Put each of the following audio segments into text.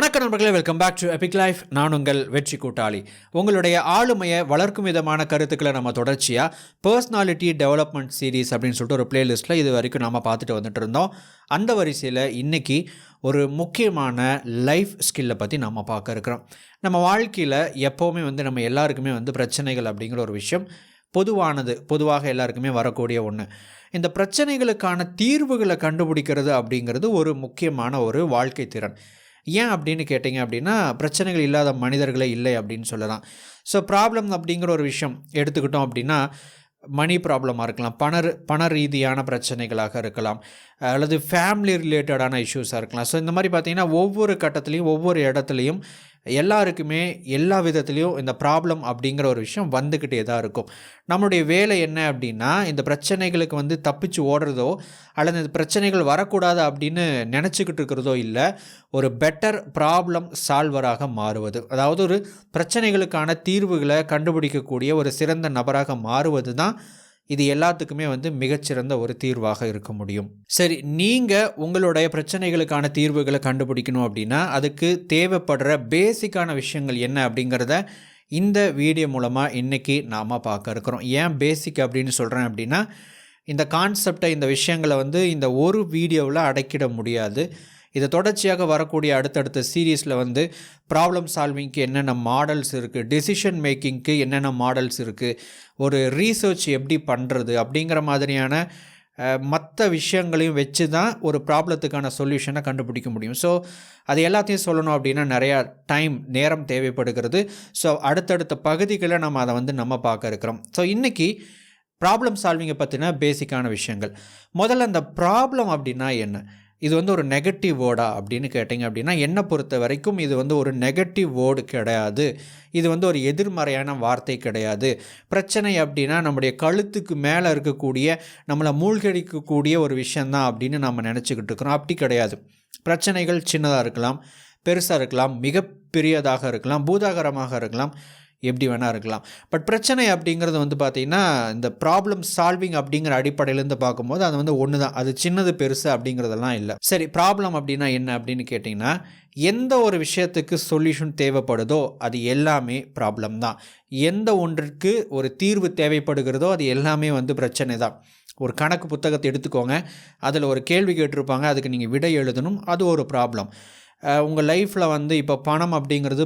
வணக்கம் நண்பர்களே, welcome back to epic life. நான் உங்கள் வெற்றி கூட்டாளி. உங்களுடைய ஆளுமையை வளர்க்கும் விதமான கருத்துக்களை நம்ம தொடர்ச்சியாக பர்சனாலிட்டி டெவலப்மெண்ட் சீரீஸ் அப்படின்னு சொல்லிட்டு ஒரு பிளேலிஸ்ட்டில் இது வரைக்கும் நம்ம பார்த்துட்டு வந்துட்டு இருந்தோம். அந்த வரிசையில் இன்றைக்கி ஒரு முக்கியமான லைஃப் ஸ்கில்லை பற்றி நம்ம பார்க்க இருக்கிறோம். நம்ம வாழ்க்கையில் எப்போவுமே நம்ம எல்லாருக்குமே பிரச்சனைகள் அப்படிங்கிற ஒரு விஷயம் பொதுவாக எல்லாருக்குமே வரக்கூடிய ஒன்று. இந்த பிரச்சனைகளுக்கான தீர்வுகளை கண்டுபிடிக்கிறது அப்படிங்கிறது ஒரு முக்கியமான ஒரு வாழ்க்கை திறன். ஏன் அப்படின்னு கேட்டிங்க அப்படின்னா, பிரச்சனைகள் இல்லாத மனிதர்களே இல்லை அப்படின்னு சொல்லலாம். ஸோ ப்ராப்ளம் அப்படிங்கிற ஒரு விஷயம் எடுத்துக்கிட்டோம் அப்படின்னா, மணி ப்ராப்ளமாக இருக்கலாம், பண ரீதியான பிரச்சனைகளாக இருக்கலாம், அல்லது ஃபேமிலி ரிலேட்டடான இஷ்யூஸாக இருக்கலாம். ஸோ இந்த மாதிரி பார்த்திங்கன்னா ஒவ்வொரு கட்டத்துலேயும் ஒவ்வொரு இடத்துலையும் எல்லாருக்குமே எல்லா விதத்துலேயும் இந்த ப்ராப்ளம் அப்படிங்கிற ஒரு விஷயம் வந்துக்கிட்டே தான் இருக்கும். நம்மளுடைய வேலை என்ன அப்படின்னா, இந்த பிரச்சனைகளுக்கு தப்பிச்சு ஓடுறதோ அல்லது இந்த பிரச்சனைகள் வரக்கூடாது அப்படின்னு நினச்சிக்கிட்டு இருக்கிறதோ இல்லை, ஒரு பெட்டர் ப்ராப்ளம் சால்வராக மாறுவது. அதாவது ஒரு பிரச்சனைகளுக்கான தீர்வுகளை கண்டுபிடிக்கக்கூடிய ஒரு சிறந்த நபராக மாறுவது தான் இது எல்லாத்துக்குமே மிகச்சிறந்த ஒரு தீர்வாக இருக்க முடியும். சரி, நீங்கள் உங்களுடைய பிரச்சனைகளுக்கான தீர்வுகளை கண்டுபிடிக்கணும் அப்படின்னா அதுக்கு தேவைப்படுற பேசிக்கான விஷயங்கள் என்ன அப்படிங்கிறத இந்த வீடியோ மூலமாக இன்றைக்கி நாம் பார்க்க இருக்கிறோம். ஏன் பேசிக் அப்படின்னு சொல்கிறேன் அப்படின்னா, இந்த கான்செப்டை இந்த விஷயங்களை இந்த ஒரு வீடியோவில் அடக்கிட முடியாது. இதை தொடர்ச்சியாக வரக்கூடிய அடுத்தடுத்த சீரீஸில் ப்ராப்ளம் சால்விங்க்கு என்னென்ன மாடல்ஸ் இருக்குது, டெசிஷன் மேக்கிங்க்கு என்னென்ன மாடல்ஸ் இருக்குது, ஒரு ரீசர்ச் எப்படி பண்ணுறது அப்படிங்கிற மாதிரியான மற்ற விஷயங்களையும் வச்சு தான் ஒரு ப்ராப்ளத்துக்கான சொல்யூஷனை கண்டுபிடிக்க முடியும். ஸோ அது எல்லாத்தையும் சொல்லணும் அப்படின்னா நிறையா நேரம் தேவைப்படுகிறது. ஸோ அடுத்தடுத்த பகுதிகளை நம்ம அதை நம்ம பார்க்க இருக்கிறோம். ஸோ இன்றைக்கி ப்ராப்ளம் சால்விங்கை பற்றின பேசிக்கான விஷயங்கள். முதல்ல அந்த ப்ராப்ளம் அப்படின்னா என்ன, இது ஒரு நெகட்டிவ் வேர்டா அப்படின்னு கேட்டிங்க அப்படின்னா, என்னை பொறுத்த வரைக்கும் இது ஒரு நெகட்டிவ் வேர்டு கிடையாது. இது ஒரு எதிர்மறையான வார்த்தை கிடையாது. பிரச்சனை அப்படின்னா நம்முடைய கழுத்துக்கு மேலே இருக்கக்கூடிய, நம்மளை மூழ்கடிக்கக்கூடிய ஒரு விஷயந்தான் அப்படின்னு நம்ம நினச்சிக்கிட்டு இருக்கிறோம். அப்படி கிடையாது. பிரச்சனைகள் சின்னதாக இருக்கலாம், பெருசாக இருக்கலாம், மிகப்பெரியதாக இருக்கலாம், பூதாகரமாக இருக்கலாம், எப்படி வேணால் இருக்கலாம். பட் பிரச்சனை அப்படிங்கிறது பார்த்திங்கன்னா, இந்த ப்ராப்ளம் சால்விங் அப்படிங்கிற அடிப்படையிலேருந்து பார்க்கும்போது அது ஒன்று தான். அது சின்னது பெருசு அப்படிங்கிறதெல்லாம் இல்லை. சரி, ப்ராப்ளம் அப்படின்னா என்ன அப்படின்னு கேட்டிங்கன்னா, எந்த ஒரு விஷயத்துக்கு சொல்யூஷன் தேவைப்படுதோ அது எல்லாமே ப்ராப்ளம் தான். எந்த ஒன்றிற்கு ஒரு தீர்வு தேவைப்படுகிறதோ அது எல்லாமே பிரச்சனை தான். ஒரு கணக்கு புத்தகத்தை எடுத்துக்கோங்க, அதில் ஒரு கேள்வி கேட்டிருப்பாங்க, அதுக்கு நீங்கள் விடை எழுதணும், அது ஒரு ப்ராப்ளம். உங்கள் லைஃப்பில் இப்போ பணம் அப்படிங்கிறது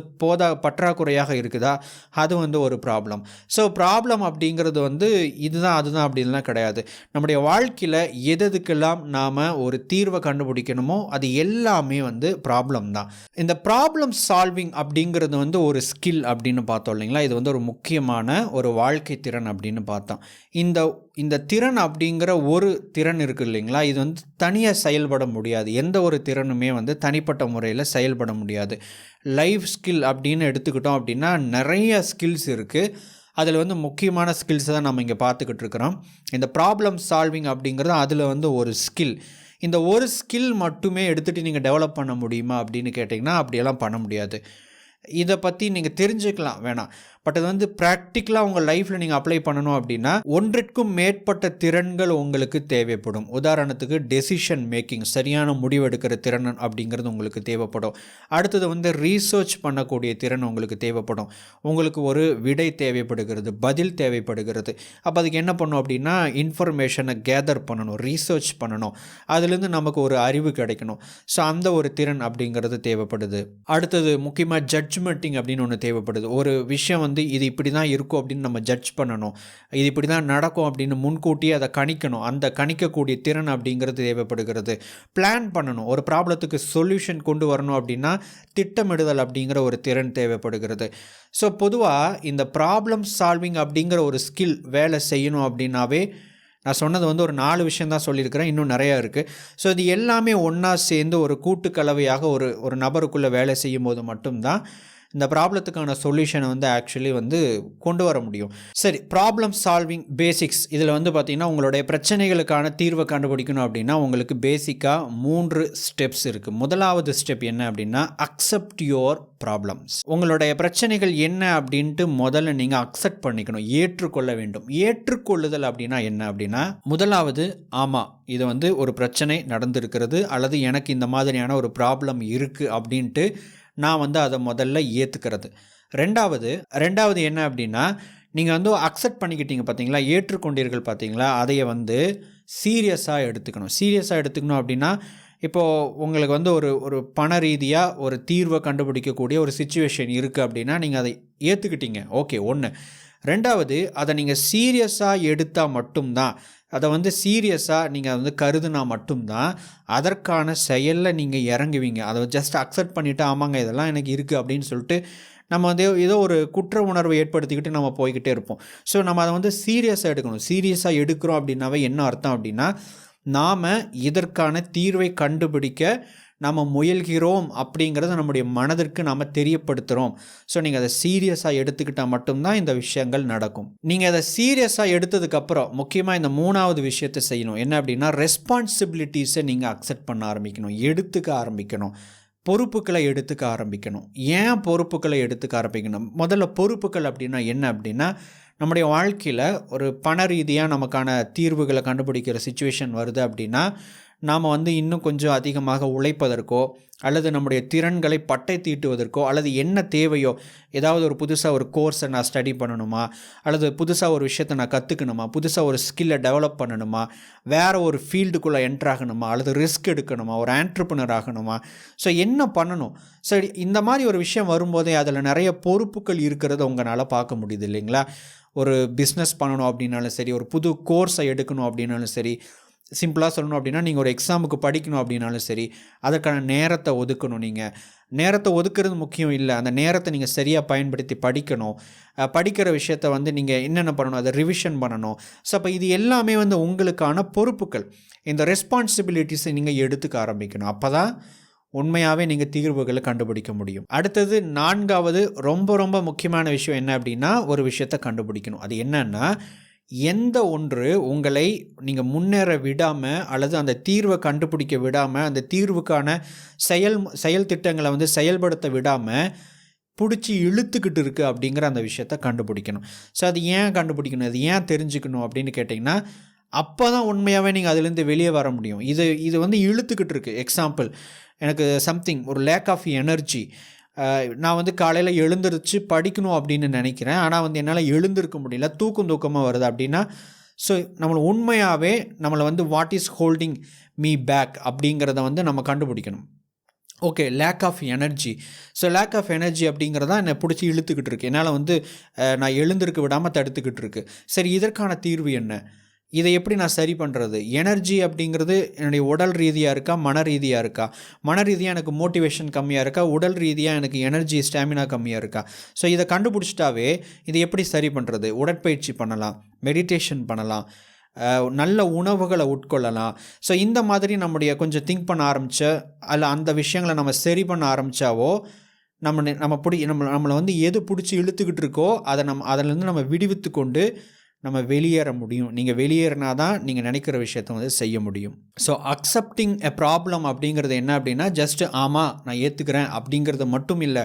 பற்றாக்குறையாக இருக்குதா, அது ஒரு ப்ராப்ளம். ஸோ ப்ராப்ளம் அப்படிங்கிறது இதுதான் அதுதான் அப்படின்லாம் கிடையாது. நம்முடைய வாழ்க்கையில் எதுக்கெல்லாம் நாம் ஒரு தீர்வை கண்டுபிடிக்கணுமோ அது எல்லாமே ப்ராப்ளம் தான். இந்த ப்ராப்ளம் சால்விங் அப்படிங்கிறது ஒரு ஸ்கில் அப்படின்னு பார்த்தோம் இல்லைங்களா. இது ஒரு முக்கியமான ஒரு வாழ்க்கை திறன் அப்படின்னு பார்த்தோம். இந்த திறன் அப்படிங்கிற ஒரு திறன் இருக்குது இல்லைங்களா, இது தனியாக செயல்பட முடியாது. எந்த ஒரு திறனுமே தனிப்பட்ட முறையில் செயல்பட முடியாது. லைஃப் ஸ்கில் அப்படின்னு எடுத்துக்கிட்டோம் அப்படின்னா நிறைய ஸ்கில்ஸ் இருக்குது. அதில் முக்கியமான ஸ்கில்ஸை தான் நம்ம இங்கே பார்த்துக்கிட்டு இருக்கிறோம். இந்த ப்ராப்ளம் சால்விங் அப்படிங்கிறது அதில் ஒரு ஸ்கில். இந்த ஒரு ஸ்கில் மட்டுமே எடுத்துகிட்டு நீங்கள் டெவலப் பண்ண முடியுமா அப்படின்னு கேட்டிங்கன்னா அப்படியெல்லாம் பண்ண முடியாது. இதை பற்றி நீங்கள் தெரிஞ்சுக்கலாம் வேணாம், பட் அது ப்ராக்டிக்கலாக உங்கள் லைஃப்பில் நீங்கள் அப்ளை பண்ணணும் அப்படின்னா ஒன்றிற்கும் மேற்பட்ட திறன்கள் உங்களுக்கு தேவைப்படும். உதாரணத்துக்கு டெசிஷன் மேக்கிங், சரியான முடிவெடுக்கிற திறன் அப்படிங்கிறது உங்களுக்கு தேவைப்படும். அடுத்தது ரீசர்ச் பண்ணக்கூடிய திறன் உங்களுக்கு தேவைப்படும். உங்களுக்கு ஒரு விடை தேவைப்படுகிறது, பதில் தேவைப்படுகிறது. அப்போ அதுக்கு என்ன பண்ணணும் அப்படின்னா, இன்ஃபர்மேஷனை கேதர் பண்ணணும், ரீசர்ச் பண்ணணும், அதுலேருந்து நமக்கு ஒரு அறிவு கிடைக்கணும். ஸோ அந்த ஒரு திறன் அப்படிங்கிறது தேவைப்படுது. அடுத்தது முக்கியமாக ஜட்ஜ்மெண்டிங் அப்படின்னு ஒன்று தேவைப்படுது. ஒரு விஷயம் இது இப்படி தான் இருக்கும் அப்படின்னு நம்ம ஜட்ஜ் பண்ணணும், இது இப்படி தான் நடக்கும் அப்படின்னு முன்கூட்டியே அதை கணிக்கணும். அந்த கணிக்கக்கூடிய திறன் அப்படிங்கிறது தேவைப்படுகிறது. பிளான் பண்ணணும், ஒரு ப்ராப்ளத்துக்கு சொல்யூஷன் கொண்டு வரணும் அப்படின்னா திட்டமிடுதல் அப்படிங்கிற ஒரு திறன் தேவைப்படுகிறது. ஸோ பொதுவாக இந்த ப்ராப்ளம் சால்விங் அப்படிங்கிற ஒரு ஸ்கில் வேலை செய்யணும் அப்படின்னாவே, நான் சொன்னது ஒரு 4 விஷயம் தான் சொல்லியிருக்கிறேன், இன்னும் நிறையா இருக்குது. ஸோ இது எல்லாமே ஒன்றா சேர்ந்து ஒரு கூட்டுக்கலவையாக ஒரு நபருக்குள்ளே வேலை செய்யும் போது மட்டும்தான் இந்த ப்ராப்ளத்துக்கான சொல்யூஷனை வந்து ஆக்சுவலி வந்து கொண்டு வர முடியும். சரி, ப்ராப்ளம் சால்விங் பேசிக்ஸ் இதில் வந்து பார்த்திங்கன்னா உங்களுடைய பிரச்சனைகளுக்கான தீர்வை கண்டுபிடிக்கணும் அப்படின்னா உங்களுக்கு பேசிக்காக 3 ஸ்டெப்ஸ் இருக்குது. முதலாவது ஸ்டெப் என்ன அப்படின்னா அக்செப்ட் யுவர் ப்ராப்ளம்ஸ். உங்களுடைய பிரச்சனைகள் என்ன அப்படின்ட்டு முதல்ல நீங்கள் அக்செப்ட் பண்ணிக்கணும், ஏற்றுக்கொள்ள வேண்டும். ஏற்றுக்கொள்ளுதல் அப்படின்னா என்ன அப்படின்னா முதலாவது ஆமாம் இது வந்து ஒரு பிரச்சனை நடந்திருக்கிறது அல்லது எனக்கு இந்த மாதிரியான ஒரு ப்ராப்ளம் இருக்குது அப்படின்ட்டு நான் வந்து அதை முதல்ல ஏற்றுக்கிறது. ரெண்டாவது என்ன அப்படின்னா நீங்கள் வந்து அக்செப்ட் பண்ணிக்கிட்டீங்க பார்த்தீங்களா, ஏற்றுக்கொண்டீர்கள் பார்த்தீங்களா, அதையை வந்து சீரியஸாக எடுத்துக்கணும் அப்படின்னா இப்போது உங்களுக்கு வந்து ஒரு பண ரீதியாக ஒரு தீர்வை கண்டுபிடிக்கக்கூடிய ஒரு சிச்சுவேஷன் இருக்குது அப்படின்னா நீங்கள் அதை ஏற்றுக்கிட்டீங்க, ஓகே. ஒன்று. ரெண்டாவது, அதை நீங்கள் சீரியஸாக எடுத்தால் மட்டும்தான், அதை வந்து சீரியஸாக நீங்கள் வந்து கருதுனா மட்டும்தான் அதற்கான செயலில் நீங்கள் இறங்குவீங்க. அதை ஜஸ்ட் அக்செப்ட் பண்ணிவிட்டு ஆமாங்க இதெல்லாம் எனக்கு இருக்குது அப்படின்னு சொல்லிட்டு நம்ம வந்து ஏதோ ஒரு குற்ற உணர்வை ஏற்படுத்திக்கிட்டு நம்ம போய்கிட்டே இருப்போம். ஸோ நம்ம அதை வந்து சீரியஸாக எடுக்கணும். சீரியஸாக எடுக்கிறோம் அப்படின்னாவே என்ன அர்த்தம் அப்படின்னா நாம் இதற்கான தீர்வை கண்டுபிடிக்க நம்ம முயல்கிறோம் அப்படிங்கிறத நம்முடைய மனதிற்கு நாம் தெரியப்படுத்துகிறோம். ஸோ நீங்கள் அதை சீரியஸாக எடுத்துக்கிட்டால் மட்டும்தான் இந்த விஷயங்கள் நடக்கும். நீங்கள் அதை சீரியஸாக எடுத்ததுக்கப்புறம் முக்கியமாக இந்த 3வது விஷயத்தை செய்யணும். என்ன அப்படின்னா ரெஸ்பான்சிபிலிட்டிஸை நீங்கள் அக்செப்ட் பண்ண ஆரம்பிக்கணும், எடுத்துக்க ஆரம்பிக்கணும், பொறுப்புகளை எடுத்துக்க ஆரம்பிக்கணும். ஏன் பொறுப்புகளை எடுத்துக்க ஆரம்பிக்கணும்? முதல்ல பொறுப்புகள் அப்படின்னா என்ன அப்படின்னா நம்முடைய வாழ்க்கையில் ஒரு பண ரீதியாக நமக்கான தீர்வுகளை கண்டுபிடிக்கிற சிச்சுவேஷன் வருது அப்படின்னா நாம் வந்து இன்னும் கொஞ்சம் அதிகமாக உழைப்பதற்கோ அல்லது நம்முடைய திறன்களை பட்டை தீட்டுவதற்கோ அல்லது என்ன தேவையோ, ஏதாவது ஒரு புதுசாக ஒரு கோர்ஸை நான் ஸ்டடி பண்ணணுமா, அல்லது புதுசாக ஒரு விஷயத்தை நான் கற்றுக்கணுமா, புதுசாக ஒரு ஸ்கில்லை டெவலப் பண்ணணுமா, வேறு ஒரு ஃபீல்டுக்குள்ளே என்ட்ராகணுமா, அல்லது ரிஸ்க் எடுக்கணுமா, ஒரு ஆண்ட்ரப்ரனர் ஆகணுமா, ஸோ என்ன பண்ணணும். சரி, இந்த மாதிரி ஒரு விஷயம் வரும்போதே அதில் நிறைய பொறுப்புகள் இருக்கிறத உங்களால் பார்க்க முடியுது இல்லைங்களா. ஒரு பிஸ்னஸ் பண்ணணும் அப்படின்னாலும் சரி, ஒரு புது கோர்ஸை எடுக்கணும் அப்படின்னாலும் சரி, சிம்பிளாக சொல்லணும் அப்படின்னா நீங்கள் ஒரு எக்ஸாமுக்கு படிக்கணும் அப்படின்னாலும் சரி, அதற்கான நேரத்தை ஒதுக்கணும். நீங்கள் நேரத்தை ஒதுக்குறது முக்கியம் இல்லை, அந்த நேரத்தை நீங்கள் சரியாக பயன்படுத்தி படிக்கணும். படிக்கிற விஷயத்தை வந்து நீங்கள் என்னென்ன பண்ணணும், அதை ரிவிஷன் பண்ணணும். ஸோ அப்போ இது எல்லாமே வந்து உங்களுக்கான பொறுப்புகள். இந்த ரெஸ்பான்சிபிலிட்டிஸை நீங்கள் எடுத்துக்க ஆரம்பிக்கணும். அப்போ தான் உண்மையாகவே நீங்கள் தீர்வுகளை கண்டுபிடிக்க முடியும். அடுத்தது 4வது ரொம்ப ரொம்ப முக்கியமான விஷயம் என்ன அப்படின்னா ஒரு விஷயத்தை கண்டுபிடிக்கணும். அது என்னன்னா எந்த ஒன்று உங்களை நீங்கள் முன்னேற விடாமல் அல்லது அந்த தீர்வை கண்டுபிடிக்க விடாமல், அந்த தீர்வுக்கான செயல் திட்டங்களை வந்து செயல்படுத்த விடாமல் பிடிச்சி இழுத்துக்கிட்டு இருக்குது அப்படிங்கிற அந்த விஷயத்தை கண்டுபிடிக்கணும். ஸோ அது ஏன் கண்டுபிடிக்கணும், அது ஏன் தெரிஞ்சுக்கணும் அப்படின்னு கேட்டிங்கன்னா அப்போ தான் உண்மையாகவே நீங்கள் அதுலேருந்து வெளியே வர முடியும். இது வந்து இழுத்துக்கிட்டு இருக்குது. எக்ஸாம்பிள், எனக்கு சம்திங் ஒரு லேக் ஆஃப் எனர்ஜி, நான் வந்து காலையில் எழுந்திருச்சு படிக்கணும் அப்படின்னு நினைக்கிறேன், ஆனால் வந்து என்னால் எழுந்திருக்க முடியல, தூக்கமாக வருது அப்படின்னா ஸோ நம்மளை உண்மையாகவே நம்மளை வந்து what is holding me back அப்படிங்கிறத வந்து நம்ம கண்டுபிடிக்கணும். Okay, lack of energy. So lack of energy அப்படிங்கிறதான் என்னை பிடிச்சி இழுத்துக்கிட்டு இருக்கு, என்னால் வந்து நான் எழுந்திருக்க விடாமல் தடுத்துக்கிட்டு இருக்கு. சரி, இதற்கான தீர்வு என்ன, இதை எப்படி நான் சரி பண்ணுறது? எனர்ஜி அப்படிங்கிறது என்னுடைய உடல் ரீதியாக இருக்கா, மன ரீதியாக இருக்கா? மன ரீதியாக எனக்கு மோட்டிவேஷன் கம்மியாக இருக்கா, உடல் ரீதியாக எனக்கு எனர்ஜி ஸ்டாமினா கம்மியாக இருக்கா? ஸோ இதை கண்டுபிடிச்சிட்டாவே இதை எப்படி சரி பண்ணுறது? உடற்பயிற்சி பண்ணலாம், மெடிடேஷன் பண்ணலாம், நல்ல உணவுகளை உட்கொள்ளலாம். ஸோ இந்த மாதிரி நம்முடைய கொஞ்சம் திங்க் பண்ண அல்ல அந்த விஷயங்களை நம்ம சரி பண்ண ஆரம்பித்தாவோ நம்மளை வந்து எது பிடிச்சி இழுத்துக்கிட்டு இருக்கோ அதிலேருந்து நம்ம விடுவித்து கொண்டு நம்ம வெளியேற முடியும். நீங்கள் வெளியேறினா தான் நீங்கள் நினைக்கிற விஷயத்தை வந்து செய்ய முடியும். ஸோ அக்செப்டிங் எ ப்ராப்ளம் அப்படிங்கிறது என்ன அப்படின்னா ஜஸ்ட்டு ஆமாம் நான் ஏற்றுக்கிறேன் அப்படிங்கிறது மட்டும் இல்லை,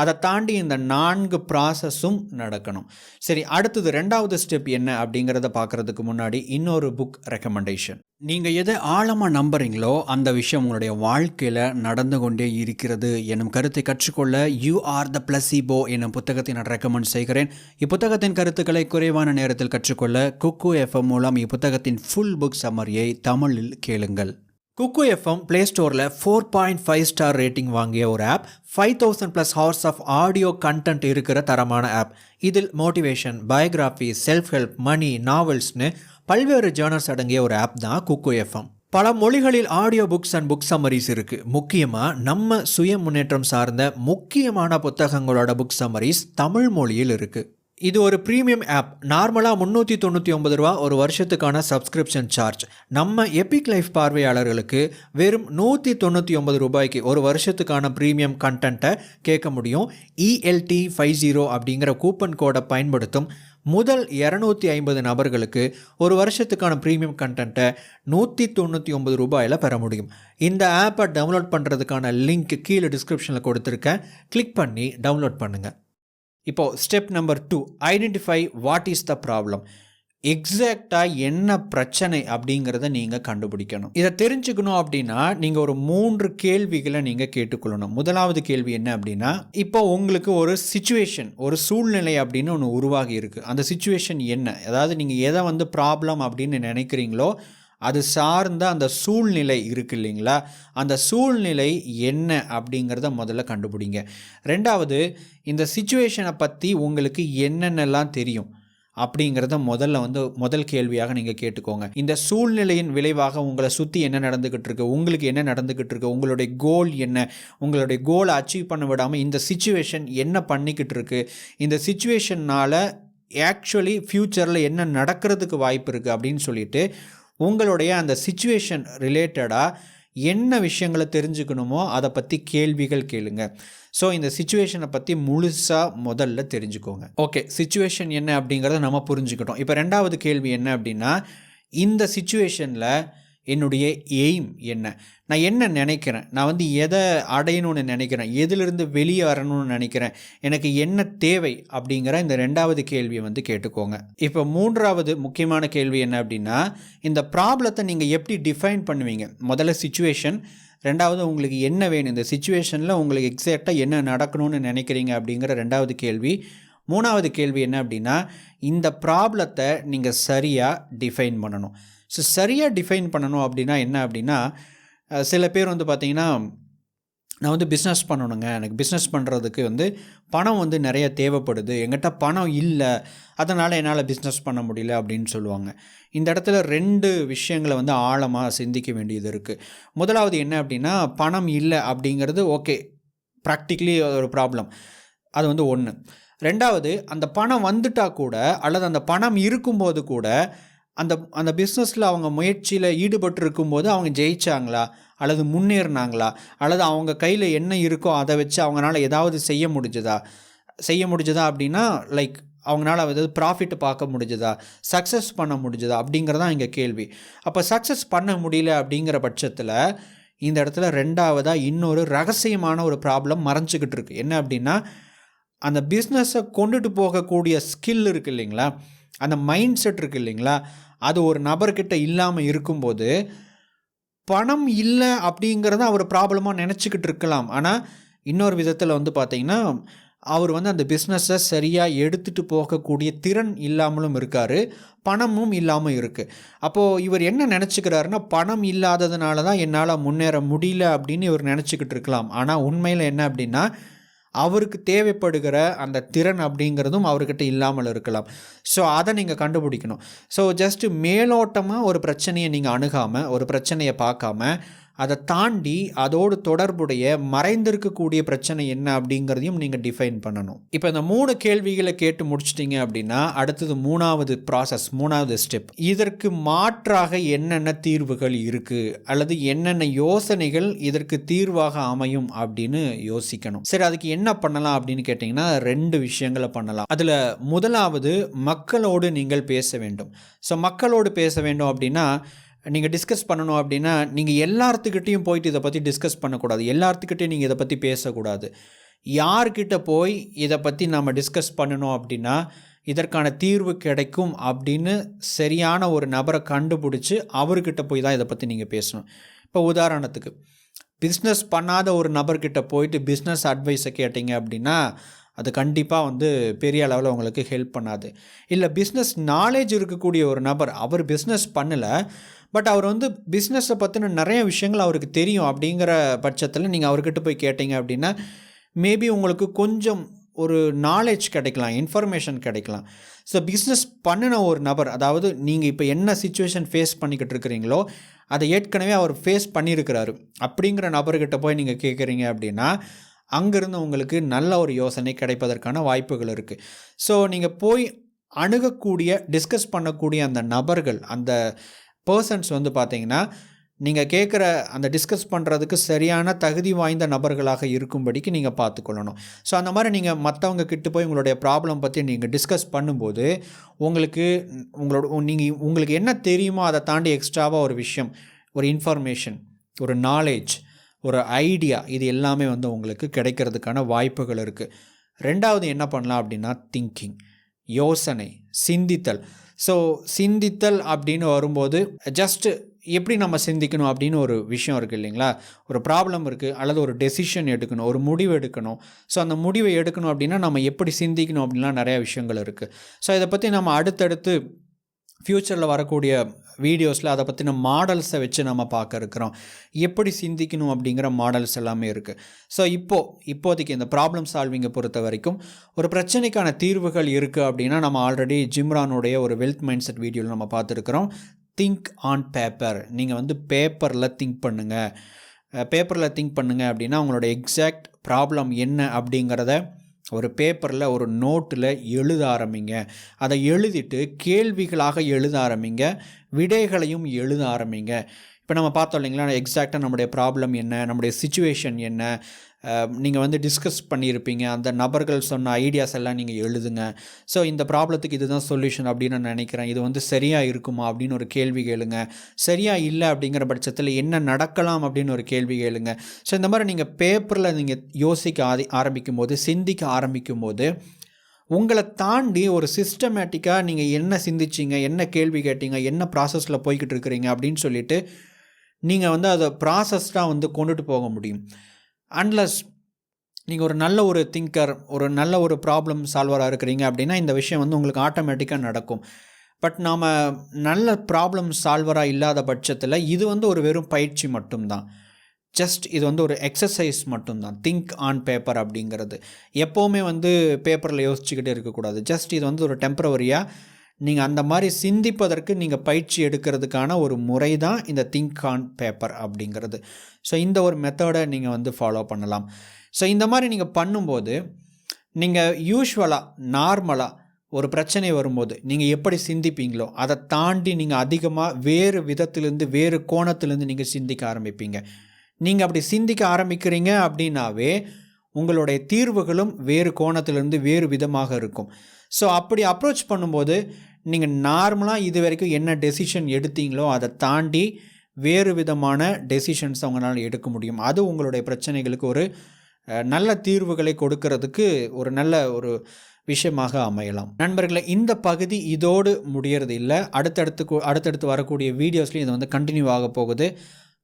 அதை தாண்டி இந்த 4 ப்ராசஸும் நடக்கணும். சரி, அடுத்தது 2வது ஸ்டெப் என்ன அப்படிங்கிறத பார்க்குறதுக்கு முன்னாடி இன்னொரு புக் ரெக்கமெண்டேஷன். நீங்கள் எதை ஆழமாக நம்புறீங்களோ அந்த விஷயம் உங்களுடைய வாழ்க்கையில் நடந்து கொண்டே இருக்கிறது எனும் கருத்தை கற்றுக்கொள்ள யூ ஆர் த பிளசிபோ எனும் புத்தகத்தை நான் ரெக்கமெண்ட் செய்கிறேன். இப்புத்தகத்தின் கருத்துக்களை குறைவான நேரத்தில் கற்றுக்கொள்ள குக்கு எஃப்எம் மூலம் இப்புத்தகத்தின் ஃபுல் புக் சம்மரியை தமிழில் கேளுங்கள். குக்கு எஃப்எம் ப்ளே ஸ்டோரில் 4.5 ஸ்டார் ரேட்டிங் வாங்கிய ஒரு app. 5000+ hours of audio content இருக்கிற தரமான ஆப். இதில் motivation, biography, self help, money, நாவல்ஸ்னு பல்வேறு ஜேர்னல்ஸ் அடங்கிய ஒரு ஆப் தான் குக்கு எஃப்எம். பல மொழிகளில் audio books and book summaries இருக்குது. முக்கியமாக நம்ம சுய முன்னேற்றம் சார்ந்த முக்கியமான புத்தகங்களோட புக் சம்மரிஸ் தமிழ் மொழியில் இருக்குது. இது ஒரு ப்ரீமியம் ஆப். நார்மலாக ரூ. 399 ஒரு வருஷத்துக்கான சப்ஸ்கிரிப்ஷன் சார்ஜ். நம்ம எபிக் லைஃப் பார்வையாளர்களுக்கு வெறும் ரூ. 199 ஒரு வருஷத்துக்கான ப்ரீமியம் கண்டென்ட்டை கேட்க முடியும். ELT50 அப்படிங்கிற கூப்பன் கோடை பயன்படுத்தும் முதல் 250 நபர்களுக்கு ஒரு வருஷத்துக்கான ப்ரீமியம் கண்டென்ட்டை ரூ. 199 பெற முடியும். இந்த ஆப்பை டவுன்லோட் பண்ணுறதுக்கான லிங்க் கீழே டிஸ்கிரிப்ஷனில் கொடுத்துருக்கேன். கிளிக் பண்ணி டவுன்லோட் பண்ணுங்கள். இப்போது step number 2, identify what is the problem. எக்ஸாக்டாக என்ன பிரச்சனை அப்படிங்கிறத நீங்கள் கண்டுபிடிக்கணும். இதை தெரிஞ்சுக்கணும் அப்படின்னா நீங்கள் ஒரு 3 கேள்விகளை நீங்கள் கேட்டுக்கொள்ளணும். முதலாவது கேள்வி என்ன அப்படின்னா, இப்போ உங்களுக்கு ஒரு சிச்சுவேஷன், ஒரு சூழ்நிலை அப்படின்னு ஒன்று உருவாகி இருக்குது. அந்த சிச்சுவேஷன் என்ன, அதாவது நீங்கள் எதை ப்ராப்ளம் அப்படின்னு நினைக்கிறீங்களோ அது சார்ந்த அந்த சூழ்நிலை இருக்குது இல்லைங்களா, அந்த சூழ்நிலை என்ன அப்படிங்கிறத முதல்ல கண்டுபிடிங்க. ரெண்டாவது, இந்த சிச்சுவேஷனை பற்றி உங்களுக்கு என்னென்னலாம் தெரியும் அப்படிங்கிறத முதல் கேள்வியாக நீங்கள் கேட்டுக்கோங்க. இந்த சூழ்நிலையின் விளைவாக உங்களை சுற்றி என்ன நடந்துக்கிட்டு இருக்கு, உங்களுக்கு என்ன நடந்துக்கிட்டு இருக்கு, உங்களுடைய கோல் என்ன, உங்களுடைய கோலை அச்சீவ் பண்ண விடாமல் இந்த சிச்சுவேஷன் என்ன பண்ணிக்கிட்டு இருக்கு, இந்த சிச்சுவேஷன்னால் ஆக்சுவலி ஃப்யூச்சரில் என்ன நடக்கிறதுக்கு வாய்ப்பு இருக்குது அப்படின்னு சொல்லிட்டு உங்களுடைய அந்த சிச்சுவேஷன் ரிலேட்டடாக என்ன விஷயங்களை தெரிஞ்சுக்கணுமோ அதை பற்றி கேள்விகள் கேளுங்க. ஸோ இந்த சிச்சுவேஷனை பற்றி முழுசாக முதல்ல தெரிஞ்சுக்கோங்க. ஓகே, சிச்சுவேஷன் என்ன அப்படிங்கிறத நம்ம புரிஞ்சுக்கிட்டோம். இப்போ ரெண்டாவது கேள்வி என்ன அப்படின்னா, இந்த சிச்சுவேஷனில் என்னுடைய எய்ம் என்ன, நான் என்ன நினைக்கிறேன், நான் எதை அடையணும்னு நினைக்கிறேன், எதிலிருந்து வெளியே வரணும்னு நினைக்கிறேன், எனக்கு என்ன தேவை அப்படிங்கிற இந்த ரெண்டாவது கேள்வியை கேட்டுக்கோங்க. இப்போ மூன்றாவது முக்கியமான கேள்வி என்ன அப்படின்னா, இந்த ப்ராப்ளத்தை நீங்கள் எப்படி டிஃபைன் பண்ணுவீங்க. முதல்ல சிச்சுவேஷன், ரெண்டாவது உங்களுக்கு என்ன வேணும், இந்த சிச்சுவேஷனில் உங்களுக்கு எக்ஸாக்டாக என்ன நடக்கணும்னு நினைக்கிறீங்க அப்படிங்கிற ரெண்டாவது கேள்வி. மூணாவது கேள்வி என்ன அப்படின்னா, இந்த ப்ராப்ளத்தை நீங்கள் சரியாக டிஃபைன் பண்ணணும். ஸோ சரியாக டிஃபைன் பண்ணணும் அப்படின்னா என்ன அப்படின்னா, சில பேர் பார்த்திங்கன்னா, நான் பிஸ்னஸ் பண்ணணுங்க, எனக்கு பிஸ்னஸ் பண்ணுறதுக்கு பணம் நிறைய தேவைப்படுது, என்கிட்ட பணம் இல்லை, அதனால் என்னால் பிஸ்னஸ் பண்ண முடியல அப்படின்னு சொல்லுவாங்க. இந்த இடத்துல 2 விஷயங்களை ஆழமாக சிந்திக்க வேண்டியது இருக்குது. முதலாவது என்ன அப்படின்னா, பணம் இல்லை அப்படிங்கிறது ஓகே, ப்ராக்டிக்கலி ஒரு ப்ராப்ளம், அது ஒன்று. ரெண்டாவது, அந்த பணம் வந்துட்டால் கூட அல்லது அந்த பணம் இருக்கும்போது கூட அந்த பிஸ்னஸில் அவங்க முயற்சியில் ஈடுபட்டு இருக்கும்போது அவங்க ஜெயிச்சாங்களா அல்லது முன்னேறினாங்களா, அல்லது அவங்க கையில் என்ன இருக்கோ அதை வச்சு அவங்களால ஏதாவது செய்ய முடிஞ்சதா அப்படின்னா, லைக் அவங்களால ப்ராஃபிட் பார்க்க முடிஞ்சதா, சக்ஸஸ் பண்ண முடிஞ்சதா அப்படிங்கிறதான் இங்கே கேள்வி. அப்போ சக்ஸஸ் பண்ண முடியல அப்படிங்கிற பட்சத்தில் இந்த இடத்துல ரெண்டாவதாக இன்னொரு ரகசியமான ஒரு ப்ராப்ளம் மறைஞ்சிக்கிட்டு இருக்குது. என்ன அப்படின்னா, அந்த பிஸ்னஸை கொண்டுட்டு போகக்கூடிய ஸ்கில் இருக்குது இல்லைங்களா, அந்த மைண்ட் செட் இருக்குது இல்லைங்களா, அது ஒரு நபர்கிட்ட இல்லாமல் இருக்கும்போது பணம் இல்லை அப்படிங்கிறத அவர் ப்ராப்ளமாக நினச்சிக்கிட்டு இருக்கலாம். ஆனால் இன்னொரு விதத்தில் பார்த்திங்கன்னா, அவர் அந்த பிஸ்னஸை சரியாக எடுத்துகிட்டு போகக்கூடிய திறன் இல்லாமலும் இருக்கார், பணமும் இல்லாமல் இருக்குது. அப்போது இவர் என்ன நினச்சிக்கிறாருன்னா, பணம் இல்லாததுனால தான் என்னால் முன்னேற முடியல அப்படின்னு இவர் நினச்சிக்கிட்டு இருக்கலாம். ஆனால் உண்மையில் என்ன அப்படின்னா, அவருக்கு தேவைப்படுகிற அந்த திறன் அப்படிங்கிறதும் அவர்கிட்ட இல்லாமல் இருக்கலாம். ஸோ அதை நீங்கள் கண்டுபிடிக்கணும். ஸோ ஜஸ்ட்டு மேலோட்டமாக ஒரு பிரச்சனையை நீங்கள் அணுகாமல், ஒரு பிரச்சனையை பார்க்காம, அதை தாண்டி அதோடு தொடர்புடைய மறைந்திருக்கக்கூடிய பிரச்சனை என்ன அப்படிங்கிறதையும் நீங்கள் டிஃபைன் பண்ணணும். இப்போ இந்த 3 கேள்விகளை கேட்டு முடிச்சிட்டிங்க அப்படின்னா, அடுத்தது மூணாவது ஸ்டெப், இதற்கு மாற்றாக என்னென்ன தீர்வுகள் இருக்குது அல்லது என்னென்ன யோசனைகள் இதற்கு தீர்வாக அமையும் அப்படின்னு யோசிக்கணும். சரி, அதுக்கு என்ன பண்ணலாம் அப்படின்னு கேட்டிங்கன்னா, 2 விஷயங்களை பண்ணலாம். அதில் முதலாவது, மக்களோடு நீங்கள் பேச வேண்டும். ஸோ மக்களோடு பேச வேண்டும் அப்படின்னா, நீங்கள் டிஸ்கஸ் பண்ணணும் அப்படின்னா, நீங்கள் எல்லாத்துக்கிட்டையும் போயிட்டு இதை பற்றி டிஸ்கஸ் பண்ணக்கூடாது, எல்லாத்துக்கிட்டையும் நீங்கள் இதை பற்றி பேசக்கூடாது. யார்கிட்ட போய் இதை பற்றி நம்ம டிஸ்கஸ் பண்ணணும் அப்படின்னா இதற்கான தீர்வு கிடைக்கும் அப்படின்னு சரியான ஒரு நபரை கண்டுபிடிச்சி அவர்கிட்ட போய் தான் இதை பற்றி நீங்கள் பேசணும். இப்போ உதாரணத்துக்கு, பிஸ்னஸ் பண்ணாத ஒரு நபர்கிட்ட போயிட்டு பிஸ்னஸ் அட்வைஸை கேட்டிங்க அப்படின்னா அது கண்டிப்பாக பெரிய அளவில் உங்களுக்கு ஹெல்ப் பண்ணாது. இல்லை பிஸ்னஸ் நாலேஜ் இருக்கக்கூடிய ஒரு நபர், அவர் பிஸ்னஸ் பண்ணலை, பட் அவர் பிஸ்னஸை பற்றின நிறைய விஷயங்கள் அவருக்கு தெரியும் அப்படிங்கிற பட்சத்தில் நீங்கள் அவர்கிட்ட போய் கேட்டிங்க அப்படின்னா மேபி உங்களுக்கு கொஞ்சம் ஒரு நாலேஜ் கிடைக்கலாம், இன்ஃபர்மேஷன் கிடைக்கலாம். ஸோ பிஸ்னஸ் பண்ணின ஒரு நபர், அதாவது நீங்கள் இப்போ என்ன சிச்சுவேஷன் ஃபேஸ் பண்ணிக்கிட்டு இருக்கிறீங்களோ அதை ஏற்கனவே அவர் ஃபேஸ் பண்ணியிருக்கிறாரு அப்படிங்கிற நபர்கிட்ட போய் நீங்கள் கேட்குறீங்க அப்படின்னா அங்கேருந்து உங்களுக்கு நல்ல ஒரு யோசனை கிடைப்பதற்கான வாய்ப்புகள் இருக்குது. ஸோ நீங்கள் போய் அணுகக்கூடிய டிஸ்கஸ் பண்ணக்கூடிய அந்த நபர்கள், அந்த பர்சன்ஸ் வந்து பார்த்தீங்கன்னா நீங்கள் கேட்குற அந்த டிஸ்கஸ் பண்ணுறதுக்கு சரியான தகுதி வாய்ந்த நபர்களாக இருக்கும்படிக்கு நீங்கள் பார்த்துக்கொள்ளணும். ஸோ அந்த மாதிரி நீங்கள் மற்றவங்க கிட்ட போய் உங்களுடைய ப்ராப்ளம் பற்றி நீங்கள் டிஸ்கஸ் பண்ணும்போது உங்களுக்கு உங்களுக்கு என்ன தெரியுமோ அதை தாண்டி எக்ஸ்ட்ராவாக ஒரு விஷயம், ஒரு இன்ஃபர்மேஷன், ஒரு நாலேஜ், ஒரு ஐடியா, இது எல்லாமே வந்து உங்களுக்கு கிடைக்கிறதுக்கான வாய்ப்புகள் இருக்குது. ரெண்டாவது என்ன பண்ணலாம் அப்படின்னா திங்கிங், யோசனை, சிந்தித்தல். ஸோ சிந்தித்தல் அப்படின்னு வரும்போது ஜஸ்ட்டு எப்படி நம்ம சிந்திக்கணும் அப்படின்னு ஒரு விஷயம் இருக்குது இல்லைங்களா? ஒரு ப்ராப்ளம் இருக்குது அல்லது ஒரு டெசிஷன் எடுக்கணும், ஒரு முடிவு எடுக்கணும். ஸோ அந்த முடிவை எடுக்கணும் அப்படின்னா நம்ம எப்படி சிந்திக்கணும் அப்படின்லாம் நிறையா விஷயங்கள் இருக்குது. ஸோ இதை பற்றி நம்ம அடுத்தடுத்து ஃப்யூச்சரில் வரக்கூடிய வீடியோஸில் அதை பற்றின மாடல்ஸை வச்சு நம்ம பார்க்க இருக்கிறோம். எப்படி சிந்திக்கணும் அப்படிங்கிற மாடல்ஸ் எல்லாமே இருக்குது. ஸோ இப்போதைக்கு இந்த ப்ராப்ளம் சால்விங்கை பொறுத்த வரைக்கும் ஒரு பிரச்சனைக்கான தீர்வுகள் இருக்குது அப்படின்னா நம்ம ஆல்ரெடி ஜிம்ரானுடைய ஒரு வெல்த் மைண்ட் செட் வீடியோவில் நம்ம பார்த்துருக்குறோம். Think on paper. நீங்கள் வந்து பேப்பரில் திங்க் பண்ணுங்கள். பேப்பரில் திங்க் பண்ணுங்கள் அப்படின்னா உங்களோட எக்ஸாக்ட் ப்ராப்ளம் என்ன அப்படிங்கிறத ஒரு பேப்பரில், ஒரு நோட்டில் எழுத ஆரம்பிங்க. அதை எழுதிட்டு கேள்விகளாக எழுத ஆரம்பிங்க, விடைகளையும் எழுத ஆரம்பிங்க. இப்போ நம்ம பார்த்தோம் இல்லைங்களா, எக்ஸாக்டாக நம்முடைய ப்ராப்ளம் என்ன, நம்முடைய சிச்சுவேஷன் என்ன, நீங்கள் வந்து டிஸ்கஸ் பண்ணியிருப்பீங்க, அந்த நபர்கள் சொன்ன ஐடியாஸ் எல்லாம் நீங்கள் எழுதுங்க. ஸோ இந்த ப்ராப்ளத்துக்கு இதுதான் சொல்யூஷன் அப்படின்னு நான் நினைக்கிறேன், இது வந்து சரியாக இருக்குமா அப்படின்னு ஒரு கேள்வி கேளுங்க. சரியாக இல்லை அப்படிங்கிற பட்சத்தில் என்ன நடக்கலாம் அப்படின்னு ஒரு கேள்வி கேளுங்க. ஸோ இந்த மாதிரி நீங்கள் பேப்பரில் நீங்கள் யோசிக்க ஆரம்பிக்கும் போது, சிந்திக்க ஆரம்பிக்கும் போது உங்களை தாண்டி ஒரு சிஸ்டமேட்டிக்காக நீங்கள் என்ன சிந்திச்சிங்க, என்ன கேள்வி கேட்டீங்க, என்ன ப்ராசஸில் போய்கிட்டு இருக்கிறீங்க அப்படின்னு சொல்லிட்டு நீங்கள் வந்து அதை ப்ராசஸ்டாக வந்து கொண்டுட்டு போக முடியும். அன்லஸ் நீங்கள் ஒரு நல்ல ஒரு திங்கர், ஒரு நல்ல ஒரு ப்ராப்ளம் சால்வராக இருக்கிறீங்க அப்படின்னா இந்த விஷயம் வந்து உங்களுக்கு ஆட்டோமேட்டிக்காக நடக்கும். பட் நாம் நல்ல ப்ராப்ளம் சால்வராக இல்லாத பட்சத்தில் இது வந்து ஒரு வெறும் பயிற்சி மட்டும்தான். ஜஸ்ட் இது வந்து ஒரு எக்ஸசைஸ் மட்டும்தான். திங்க் ஆன் பேப்பர் அப்படிங்கிறது எப்போவுமே வந்து பேப்பரில் யோசிச்சுக்கிட்டே இருக்கக்கூடாது. ஜஸ்ட் இது வந்து ஒரு டெம்பரவரியாக நீங்கள் அந்த மாதிரி சிந்திப்பதற்கு நீங்கள் பயிற்சி எடுக்கிறதுக்கான ஒரு முறை தான் இந்த திங்க் ஆன் பேப்பர் அப்படிங்கிறது. ஸோ இந்த ஒரு மெத்தடை நீங்கள் வந்து ஃபாலோ பண்ணலாம். ஸோ இந்த மாதிரி நீங்கள் பண்ணும்போது நீங்கள் யூஸ்வலாக நார்மலாக ஒரு பிரச்சனை வரும்போது நீங்கள் எப்படி சிந்திப்பீங்களோ அதை தாண்டி நீங்கள் அதிகமாக வேறு விதத்திலேருந்து, வேறு கோணத்திலேருந்து நீங்கள் சிந்திக்க ஆரம்பிப்பீங்க. நீங்கள் அப்படி சிந்திக்க ஆரம்பிக்கிறீங்க அப்படின்னாவே உங்களுடைய தீர்வுகளும் வேறு கோணத்திலிருந்து வேறு விதமாக இருக்கும். ஸோ அப்படி அப்ரோச் பண்ணும்போது நீங்கள் நார்மலாக இது வரைக்கும் என்ன டெசிஷன் எடுத்தீங்களோ அதை தாண்டி வேறு விதமான டெசிஷன்ஸ் அவங்களால எடுக்க முடியும். அது உங்களுடைய பிரச்சனைகளுக்கு ஒரு நல்ல தீர்வுகளை கொடுக்கறதுக்கு ஒரு நல்ல ஒரு விஷயமாக அமையலாம். நண்பர்களே, இந்த பகுதி இதோடு முடியறது இல்லை. அடுத்தடுத்து வரக்கூடிய வீடியோஸ்லையும் இது வந்து கண்டினியூ ஆக போகுது.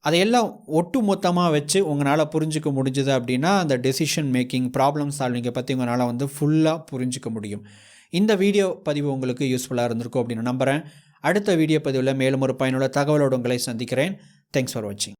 அதையெல்லாம் ஒட்டு மொத்தமாக வச்சு உங்களால் புரிஞ்சிக்க முடிஞ்சுது அப்படின்னா அந்த டெசிஷன் மேக்கிங், ப்ராப்ளம் சால்விங்கை பற்றி உங்களால் வந்து ஃபுல்லாக புரிஞ்சிக்க முடியும். இந்த வீடியோ பதிவு உங்களுக்கு யூஸ்ஃபுல்லாக இருந்திருக்கும் அப்படின்னு நம்புகிறேன். அடுத்த வீடியோ பதிவில் மேலும் ஒரு பயனுள்ள தகவலோடு உங்களை சந்திக்கிறேன். தேங்க்ஸ் ஃபார் வாட்சிங்.